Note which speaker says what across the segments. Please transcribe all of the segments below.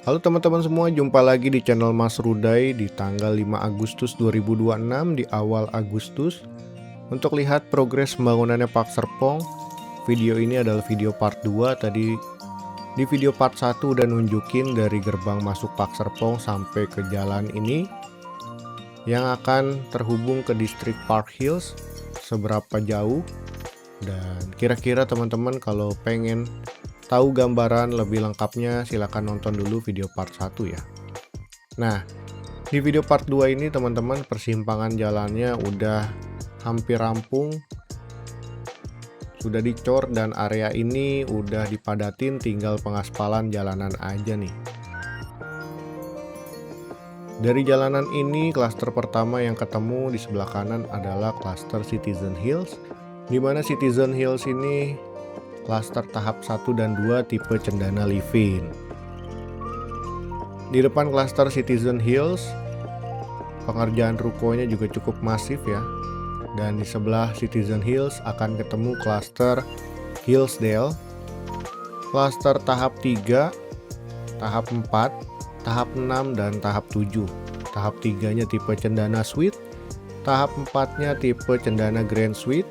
Speaker 1: Halo teman-teman semua, jumpa lagi di channel Mas Rudai di tanggal 5 Agustus 2026 di awal Agustus. Untuk lihat progres pembangunannya Park Serpong, video ini adalah video part 2. Tadi di video part 1 udah nunjukin dari gerbang masuk Park Serpong sampai ke jalan ini yang akan terhubung ke distrik Park Hills, seberapa jauh. Dan kira-kira teman-teman kalau pengen tahu gambaran lebih lengkapnya, silahkan nonton dulu video part 1 ya. Nah, di video part 2 ini teman-teman persimpangan jalannya udah hampir rampung, sudah dicor dan area ini udah dipadatin, tinggal pengaspalan jalanan aja nih. Dari jalanan ini, klaster pertama yang ketemu di sebelah kanan adalah klaster Citizen Hills, di mana Citizen Hills ini klaster tahap 1 dan 2 tipe Cendana Livin. Di depan klaster Citizen Hills, pengerjaan rukonya juga cukup masif ya. Dan di sebelah Citizen Hills akan ketemu klaster Hillsdale, klaster tahap 3, tahap 4, tahap 6, dan tahap 7. Tahap 3-nya tipe Cendana Suite, tahap 4-nya tipe Cendana Grand Suite,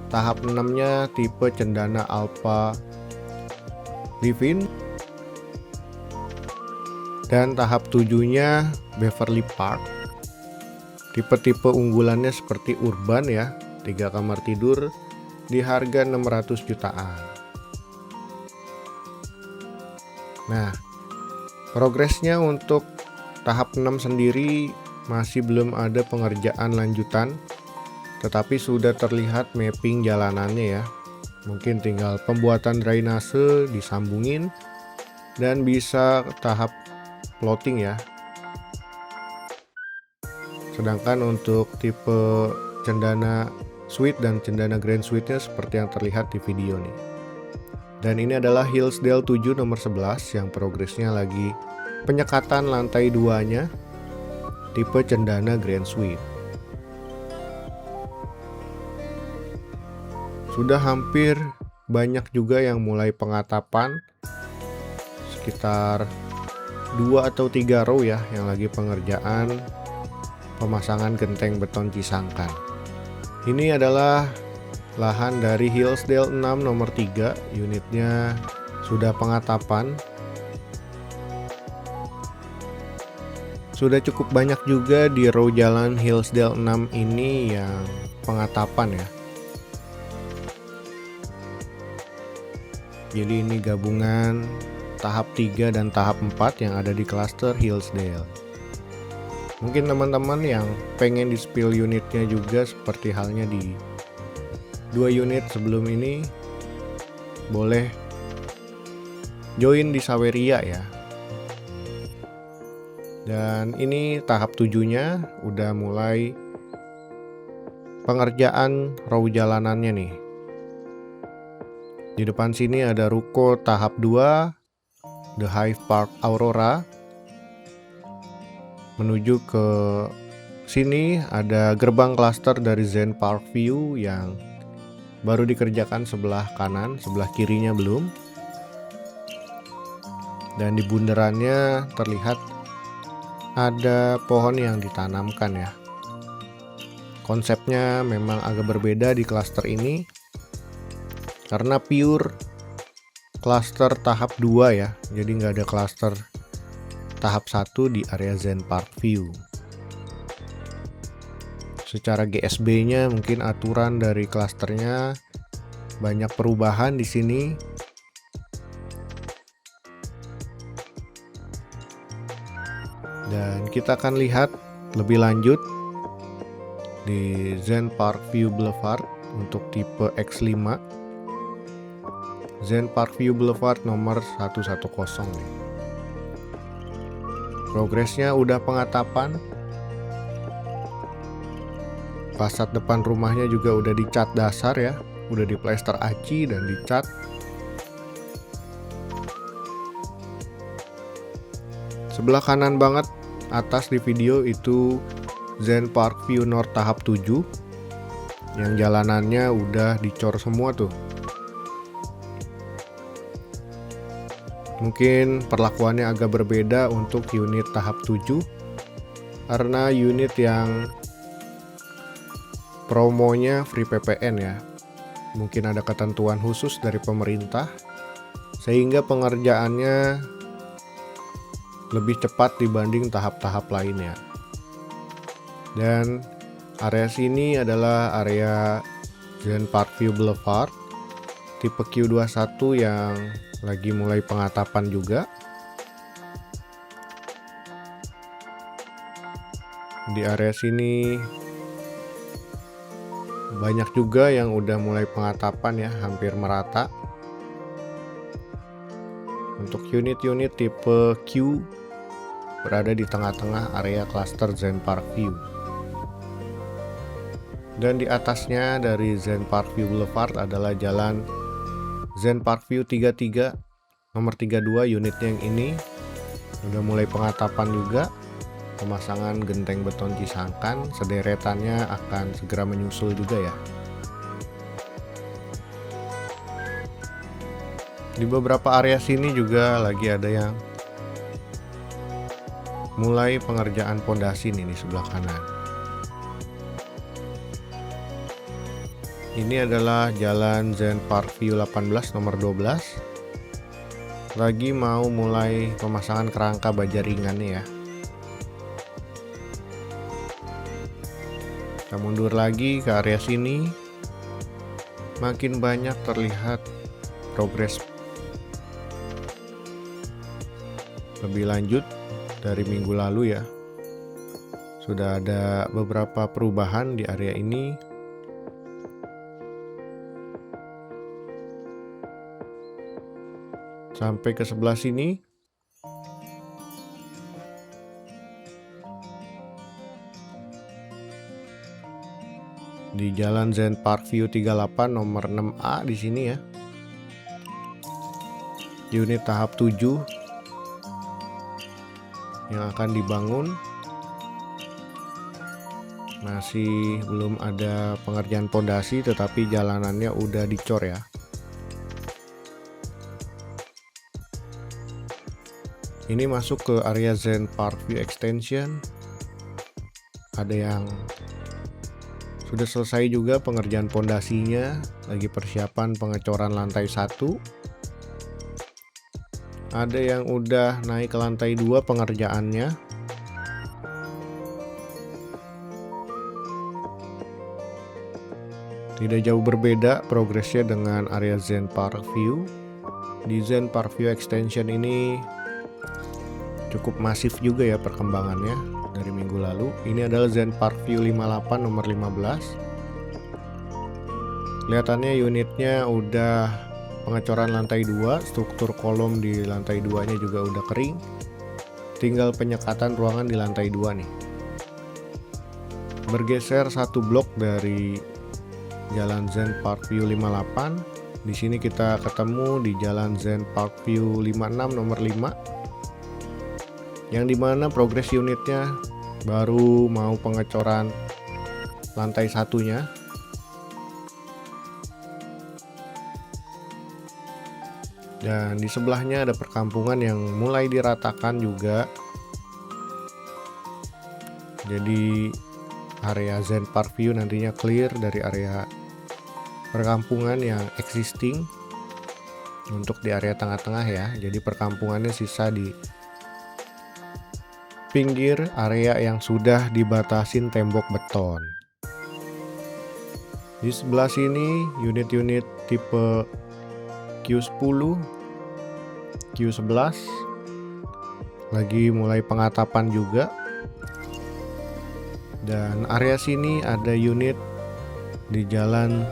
Speaker 1: tahap 6-nya tipe Cendana Alpha Livin, dan tahap 7-nya Beverly Park. Tipe-tipe unggulannya seperti urban ya, 3 kamar tidur di harga 600 jutaan. Nah, progresnya untuk tahap 6 sendiri masih belum ada pengerjaan lanjutan, tetapi sudah terlihat mapping jalanannya ya. Mungkin tinggal pembuatan drainase disambungin dan bisa tahap plotting ya. Sedangkan untuk tipe Cendana Suite dan Cendana Grand Suite-nya seperti yang terlihat di video nih. Dan ini adalah Hillsdale 7 nomor 11 yang progresnya lagi penyekatan lantai 2-nya tipe Cendana Grand Suite. Sudah hampir banyak juga yang mulai pengatapan, sekitar 2 atau 3 row ya yang lagi pengerjaan pemasangan genteng beton Cisangkan. Ini adalah lahan dari Hillsdale 6 nomor 3, unitnya sudah pengatapan. Sudah cukup banyak juga di row jalan Hillsdale 6 ini yang pengatapan ya. Jadi ini gabungan tahap 3 dan tahap 4 yang ada di klaster Hillsdale. Mungkin teman-teman yang pengen di spill unitnya juga seperti halnya di 2 unit sebelum ini, boleh join di Saweria ya. Dan ini tahap 7-nya udah mulai pengerjaan row jalanannya nih. Di depan sini ada ruko tahap 2 The Hive Park Aurora. Menuju ke sini ada gerbang klaster dari Zen Park View yang baru dikerjakan sebelah kanan, sebelah kirinya belum. Dan di bundarannya terlihat ada pohon yang ditanamkan ya. Konsepnya memang agak berbeda di klaster ini, karena pure klaster tahap 2 ya, jadi nggak ada klaster tahap 1 di area Zen Park View. Secara GSB-nya mungkin aturan dari klasternya banyak perubahan di sini. Dan kita akan lihat lebih lanjut di Zen Park View Boulevard untuk tipe X5. Zen Park View Boulevard nomor 110 nih. Progresnya udah pengatapan. Fasad depan rumahnya juga udah dicat dasar ya, udah diplester aci dan dicat. Sebelah kanan banget atas di video itu Zen Park View North tahap 7 yang jalanannya udah dicor semua tuh. Mungkin perlakuannya agak berbeda untuk unit tahap 7 karena unit yang promonya free PPN ya. Mungkin ada ketentuan khusus dari pemerintah sehingga pengerjaannya lebih cepat dibanding tahap-tahap lainnya. Dan area sini adalah area Zen Parkview Boulevard tipe Q21 yang lagi mulai pengatapan juga. Di area sini banyak juga yang udah mulai pengatapan ya, hampir merata. Untuk unit-unit tipe Q berada di tengah-tengah area klaster Zen Parkview. Dan di atasnya dari Zen Parkview Boulevard adalah jalan Zen Parkview 33 nomor 32. Unitnya yang ini udah mulai pengatapan juga. Pemasangan genteng beton Cisangkan, sederetannya akan segera menyusul juga ya. Di beberapa area sini juga lagi ada yang mulai pengerjaan pondasi nih di sebelah kanan. Ini adalah jalan Zen Parkview 18 nomor 12. Lagi mau mulai pemasangan kerangka baja ringannya ya. Kita mundur lagi ke area sini, makin banyak terlihat progres lebih lanjut dari minggu lalu ya. Sudah ada beberapa perubahan di area ini. Sampai ke sebelah sini. Di jalan Zen Parkview 38 nomor 6A di sini ya. Unit tahap 7 yang akan dibangun. Masih belum ada pengerjaan pondasi tetapi jalanannya udah dicor ya. Ini masuk ke area Zen Parkview Extension. Ada yang sudah selesai juga pengerjaan pondasinya, lagi persiapan pengecoran lantai 1. Ada yang udah naik ke lantai 2 pengerjaannya. Tidak jauh berbeda progresnya dengan area Zen Parkview. Di Zen Parkview Extension ini cukup masif juga ya perkembangannya dari minggu lalu. Ini adalah Zen Parkview 58 nomor 15. Kelihatannya unitnya udah pengecoran lantai 2, struktur kolom di lantai 2-nya juga udah kering. Tinggal penyekatan ruangan di lantai 2 nih. Bergeser satu blok dari jalan Zen Parkview 58. Di sini kita ketemu di jalan Zen Parkview 56 nomor 5. Yang dimana progres unitnya baru mau pengecoran lantai satunya. Dan di sebelahnya ada perkampungan yang mulai diratakan juga. Jadi area Zen Parkview nantinya clear dari area perkampungan yang existing untuk di area tengah-tengah ya. Jadi perkampungannya sisa di pinggir area yang sudah dibatasin tembok beton. Di sebelah sini unit-unit tipe Q10, Q11 lagi mulai pengatapan juga. Dan area sini ada unit di jalan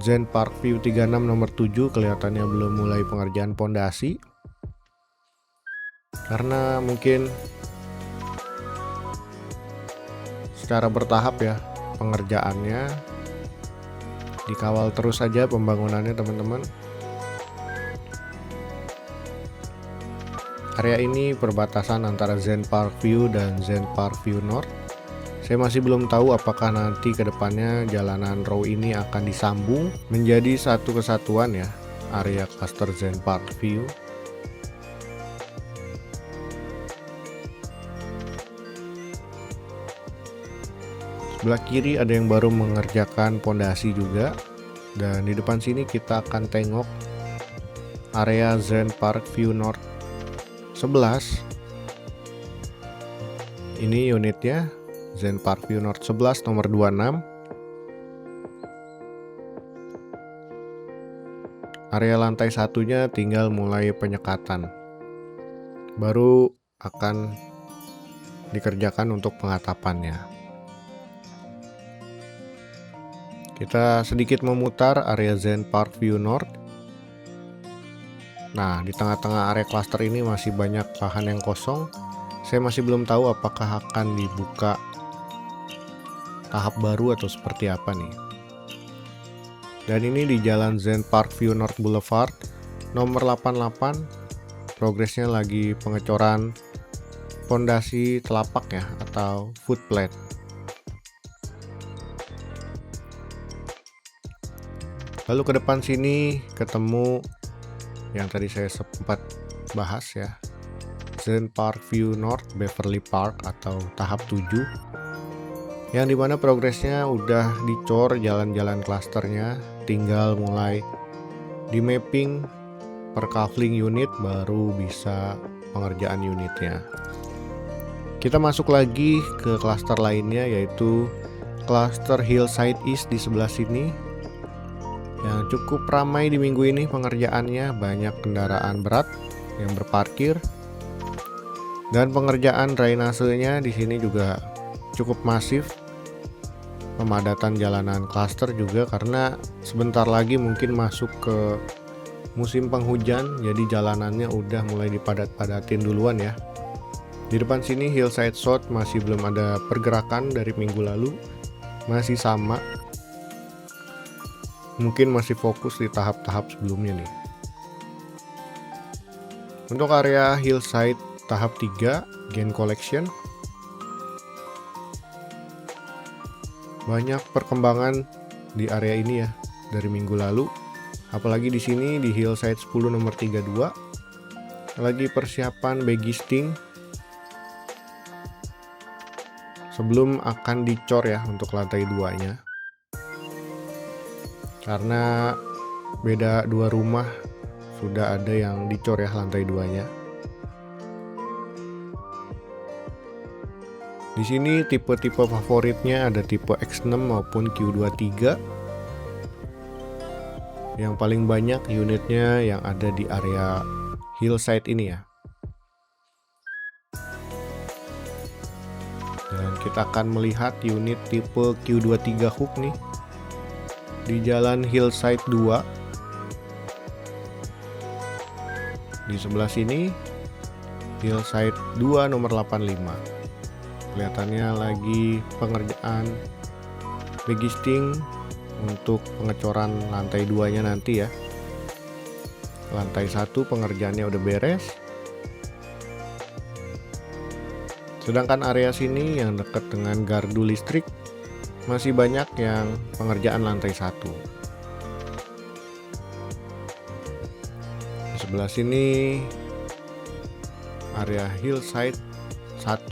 Speaker 1: Zen Parkview 36 nomor 7, kelihatannya belum mulai pengerjaan pondasi. Karena mungkin secara bertahap ya pengerjaannya, dikawal terus saja pembangunannya teman-teman. Area ini perbatasan antara Zen Parkview dan Zen Parkview North. Saya masih belum tahu apakah nanti kedepannya jalanan row ini akan disambung menjadi satu kesatuan ya, area cluster Zen Parkview. Sebelah kiri ada yang baru mengerjakan pondasi juga. Dan di depan sini kita akan tengok area Zen Park View North 11. Ini unitnya Zen Park View North 11 nomor 26. Area lantai satunya tinggal mulai penyekatan. Baru akan dikerjakan untuk pengatapannya. Kita sedikit memutar area Zen Park View North. Nah, di tengah-tengah area klaster ini masih banyak lahan yang kosong. Saya masih belum tahu apakah akan dibuka tahap baru atau seperti apa nih. Dan ini di jalan Zen Park View North Boulevard nomor 88. Progresnya lagi pengecoran pondasi telapak ya, atau footplate. Lalu ke depan sini ketemu yang tadi saya sempat bahas ya, Zen Park View North Beverly Park atau tahap 7, yang dimana progresnya udah dicor jalan-jalan klasternya, tinggal mulai di mapping per kavling unit baru bisa pengerjaan unitnya. Kita masuk lagi ke klaster lainnya, yaitu klaster Hillside East di sebelah sini, yang cukup ramai di minggu ini pengerjaannya. Banyak kendaraan berat yang berparkir, dan pengerjaan drainasenya di sini juga cukup masif. Pemadatan jalanan klaster juga karena sebentar lagi mungkin masuk ke musim penghujan, jadi jalanannya udah mulai dipadat-padatin duluan ya. Di depan sini Hillside South masih belum ada pergerakan dari minggu lalu, masih sama. Mungkin masih fokus di tahap-tahap sebelumnya nih. Untuk area Hillside tahap 3 Gain Collection, banyak perkembangan di area ini ya dari minggu lalu. Apalagi di sini di Hillside 10 nomor 32 lagi persiapan begisting sebelum akan dicor ya untuk lantai 2-nya. Karena beda dua rumah, sudah ada yang dicor ya lantai 2-nya. Di sini tipe-tipe favoritnya ada tipe X6 maupun Q23. Yang paling banyak unitnya yang ada di area Hillside ini ya. Dan kita akan melihat unit tipe Q23 hook nih di jalan Hillside 2. Di sebelah sini Hillside 2 nomor 85. Kelihatannya lagi pengerjaan begisting untuk pengecoran lantai 2-nya nanti ya. Lantai 1 pengerjaannya udah beres. Sedangkan area sini yang dekat dengan gardu listrik masih banyak yang pengerjaan lantai 1. Di sebelah sini area Hillside 1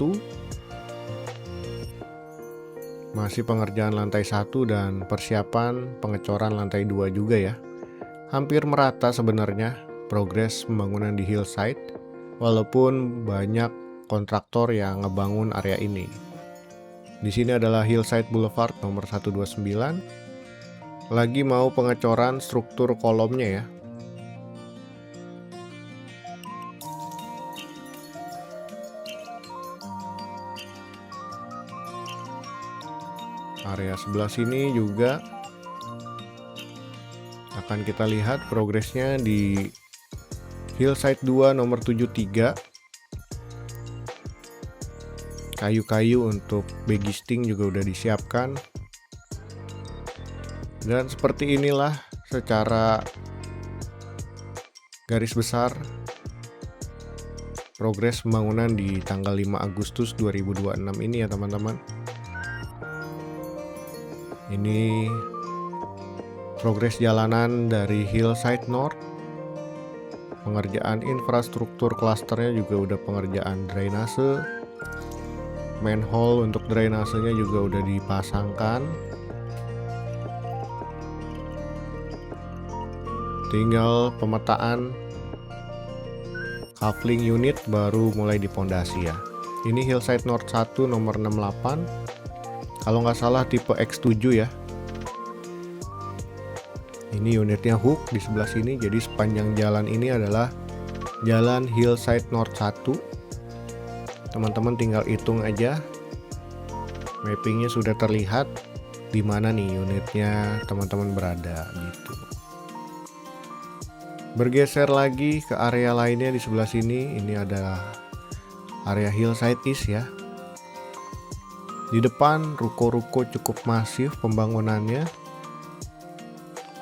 Speaker 1: masih pengerjaan lantai 1 dan persiapan pengecoran lantai 2 juga ya. Hampir merata sebenarnya progres pembangunan di Hillside, walaupun banyak kontraktor yang ngebangun area ini. Di sini adalah Hillside Boulevard nomor 129. Lagi mau pengecoran struktur kolomnya ya. Area sebelah sini juga akan kita lihat progresnya di Hillside 2 nomor 73. Kayu-kayu untuk begisting juga udah disiapkan. Dan seperti inilah secara garis besar progres pembangunan di tanggal 5 Agustus 2026 ini ya teman-teman. Ini progres jalanan dari Hillside North. Pengerjaan infrastruktur klasternya juga udah pengerjaan drainase. manhole untuk drainasenya juga udah dipasangkan. Tinggal pemetaan coupling unit baru mulai dipondasi ya. Ini Hillside North 1 nomor 68. Kalau nggak salah tipe X7 ya. Ini unitnya hook di sebelah sini, jadi sepanjang jalan ini adalah jalan Hillside North 1. Teman-teman tinggal hitung aja. Mappingnya sudah terlihat di mana nih unitnya teman-teman berada gitu. Bergeser lagi ke area lainnya di sebelah sini, ini adalah area Hillside East ya. Di depan ruko-ruko cukup masif pembangunannya.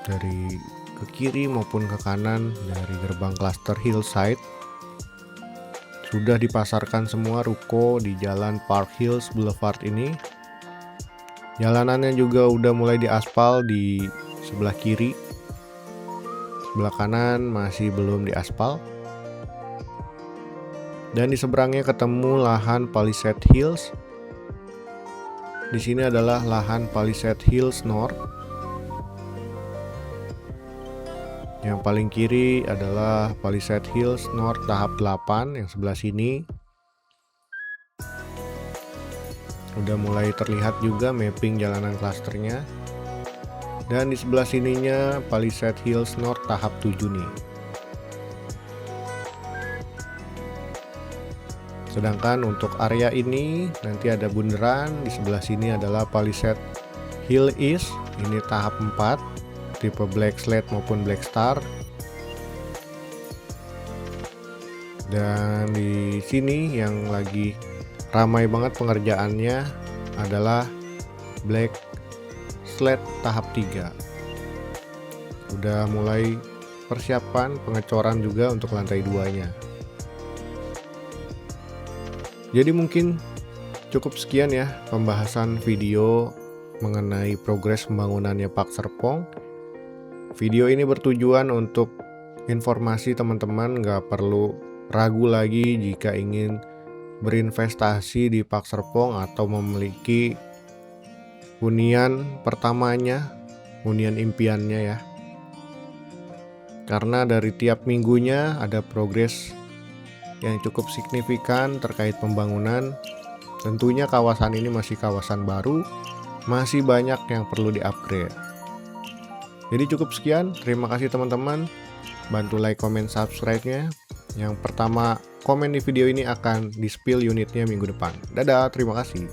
Speaker 1: Dari ke kiri maupun ke kanan dari gerbang klaster Hillside. Sudah dipasarkan semua ruko di jalan Park Hills Boulevard ini. Jalanannya juga udah mulai diaspal di sebelah kiri. Sebelah kanan masih belum diaspal. Dan di seberangnya ketemu lahan Palisade Hills. Di sini adalah lahan Palisade Hills North. Yang paling kiri adalah Palisade Hills North tahap 8 yang sebelah sini. Udah mulai terlihat juga mapping jalanan klasternya. Dan di sebelah sininya Palisade Hills North tahap 7 nih. Sedangkan untuk area ini nanti ada bundaran. Di sebelah sini adalah Palisade Hill East. Ini tahap 4, tipe Black Slate maupun Black Star. Dan di sini yang lagi ramai banget pengerjaannya adalah Black Slate tahap 3. Udah mulai persiapan pengecoran juga untuk lantai 2-nya. Jadi mungkin cukup sekian ya pembahasan video mengenai progres pembangunannya Park Serpong. Video ini bertujuan untuk informasi teman-teman, nggak perlu ragu lagi jika ingin berinvestasi di Park Serpong atau memiliki hunian pertamanya, hunian impiannya ya. Karena dari tiap minggunya ada progres yang cukup signifikan terkait pembangunan. Tentunya kawasan ini masih kawasan baru, masih banyak yang perlu di-upgrade. Jadi cukup sekian, terima kasih teman-teman. Bantu like, comment, subscribe-nya. Yang pertama komen di video ini akan di-spill unitnya minggu depan. Dadah, terima kasih.